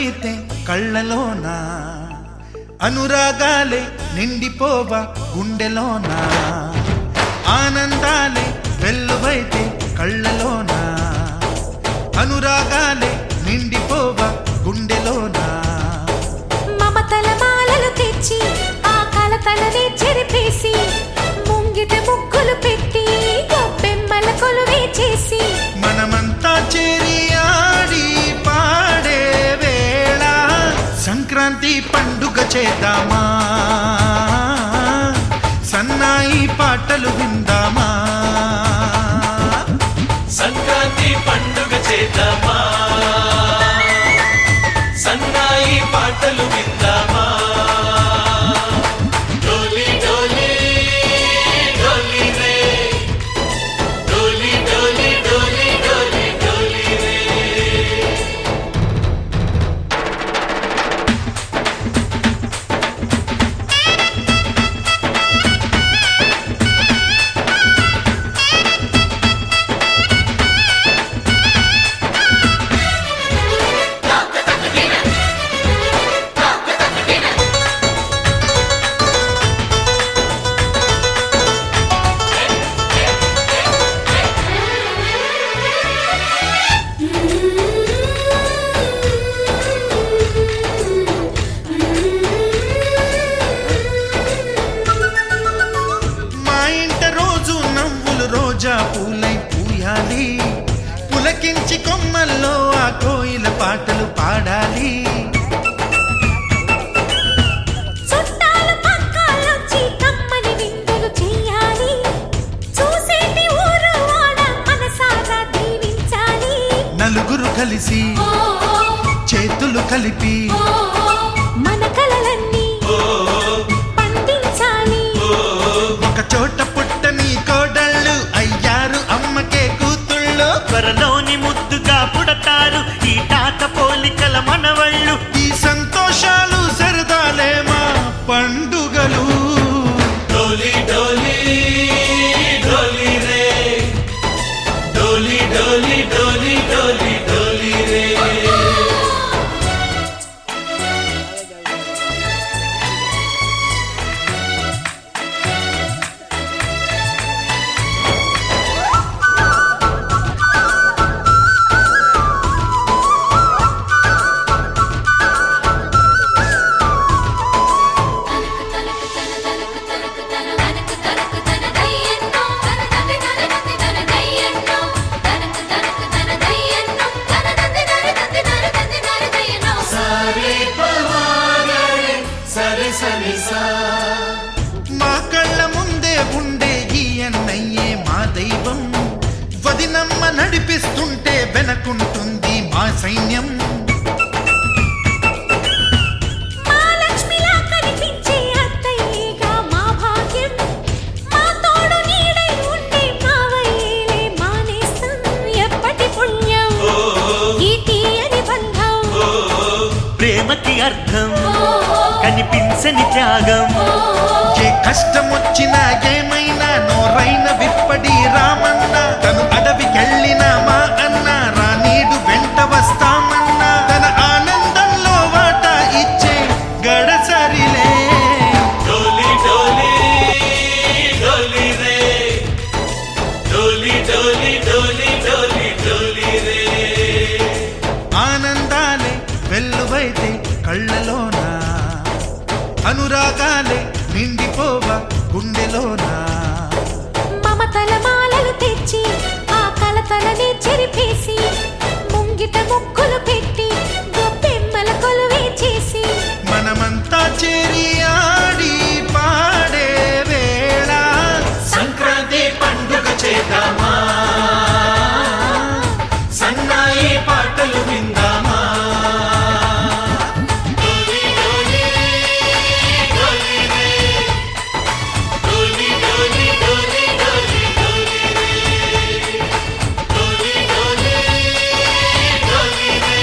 వెల్లువైతే కళ్ళలోన అనురాగాలే నిండిపోవ గుండెలోన ఆనందాలే వెల్లువైతే కళ్ళలోన అనురాగాలే నిండిపోవ గుండెలోన మమతల మాలలు తెచ్చి ఆ కలతలనే చెరిపేసి ముంగిట ముగ్గులు పెట్టి గొప్పెమ్మల కొలువే చేసి మనమంతా చేరి ఆడి పాడే వేళ సంక్రాంతి పండుగ చేద్దామా సన్నాయి పాటలు విందామా సంక్రాంతి పండుగ చేద్దామా సన్నాయి పాటలు విందామా డోలి డోలి డోలి రే డోలి డోలి డోలి డోలి డోలి రే మా ఇంట రోజు నవ్వులు రోజా పూలై పూయాలి పులకించి కొమ్మల్లో ఆ కోయిల పాటలు పాడాలి చుట్టాలు పక్కాలొచ్చి కమ్మని విందులు చెయ్యాలి చూసేటి ఊరు వాడ మనసారా దీవించాలి నలుగురు కలిసి చేతులు కలిపి మన కలలన్నీ పండించాలి ఒక చోట పుట్టని కోడళ్ళు అయ్యారు అమ్మకే కూతుళ్ళు త్వరలోని ముద్దుగా పుడతారు ఈ తాత పోలికల మనవళ్ళు ఈ సంతోషాలు సరదాలే మా పండుగలు డోలి డోలి డోలి రే డోలి డోలి డోలి డోలి డోలి రే సరి సరి సా మా కళ్ళ ముందే ఉండే ఈ అన్నయ్యే మా దైవం వదినమ్మ నడిపిస్తుంటే వెనకుంటుంది మా సైన్యం మా లక్ష్మిలా కనిపించే అత్తయ్యేగా మా భాగ్యం మా తోడు నీడై ఉండే మావయ్యేలే మా నేస్తం ఎప్పటి పుణ్యం ఈ తీయని బంధం ప్రేమకి అర్థం కనిపించని త్యాగం ఏ కష్టం వచ్చినా ఏమైనా నోరైన విప్పడి రామన్న తను అడవికెళ్ళిన మా అన్న రానీడు వెంట వస్తామన్నా తన ఆనందంలో వాటా ఇచ్చే గడసరిలే డోలి డోలి డోలి రే డోలి డోలి డోలి డోలి డోలి రే ఆనందాలే వెల్లువైతే కళ్ళలోన అనురాగాలే నిండిపోవ గుండెలోన మమతల మాలలు తెచ్చి ఆ కలతలనే చెరిపేసి ముంగిట ముగ్గులు పెట్టి గొప్పెమ్మల కొలువే చేసి మనమంతా చేరి ఆడి పాడే వేళ సంక్రాంతి పండుగ చేద్దామా సన్నాయి పాటలు విందామా డోలి డోలి డోలి రే డోలి డోలి డోలి డోలి డోలి రే డోలి డోలి డోలి రే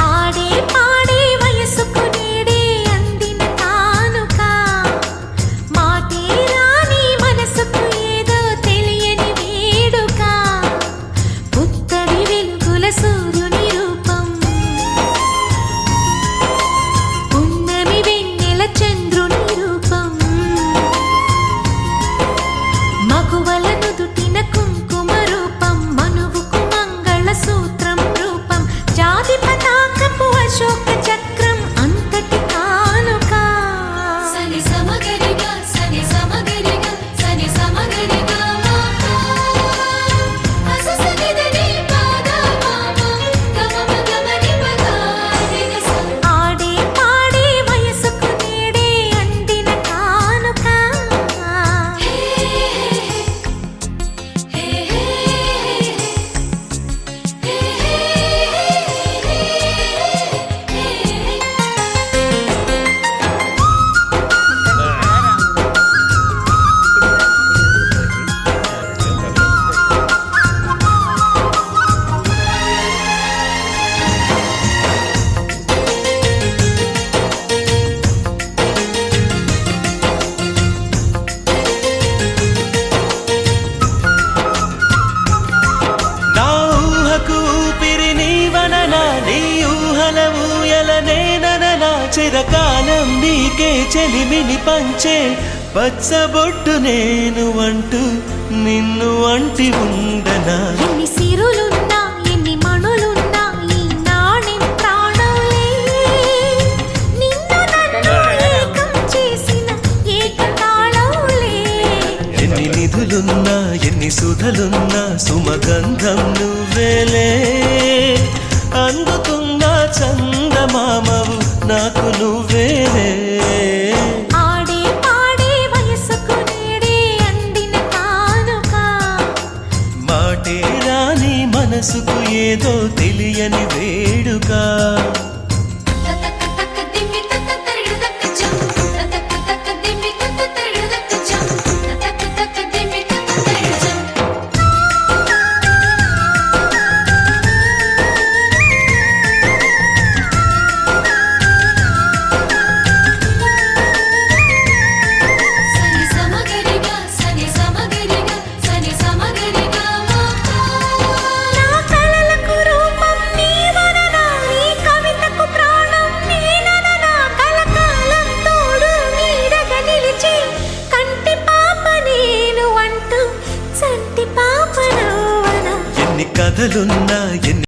ఆడే పాడే వయసుకు నేడే అందిన కానుక మాటే రాని మనసుకు ఏదో తెలియని వేడుక పుత్తడి వెలుగుల సూర్యుని రూపం పున్నమి వెన్నెల చంద్రుని రూపం మగువల నుదుటిన కుంకుమ రూపం మనువుకు మంగళ సూత్రం రూపం జాతి పతాకపు అశోక చక్రం అంతటి కానుక సని సమగరిగా సని సమగరిగా సని సమగరిగా ఆడే పాడే వయసుకు నేడే అందిన కానుక నా ఊహకు ఊపిరి నీవననా నీ ఊహల ఊయల నేనననా చిరకాలం నీకే చెలిమిని పంచే పచ్చబొట్టు నేను అంటూ నిన్ను అంటి ఉండనా ఎన్ని సిరులున్నా ఎన్ని మణులున్నా ఈ నాణెం ప్రాణంలే నిన్ను నన్ను ఏకం చేసిన ఏకతాళంలే ఎన్ని నిధులున్నా ఎన్ని సుధలున్నా సుమగంధం నువ్వేలే అందుతున్న చందమామవు నాకు నువ్వేలే ఆడే పాడే వయసుకు నేడే అందిన కానుక మాటే రాని మనసుకు ఏదో తెలియని వేడుక సని సమగరిగా సని సమగరిగా సని సమగరిగా నా కలలకు రూపం నీవననా ఈ కవితకు ప్రాణం నేనననా కలకాలం తోడు నీడగా నిలిచి కంటి పాప నేను అంటూ చంటి పాప నవ్వనా ఎన్ని కథలున్నా ఎన్ని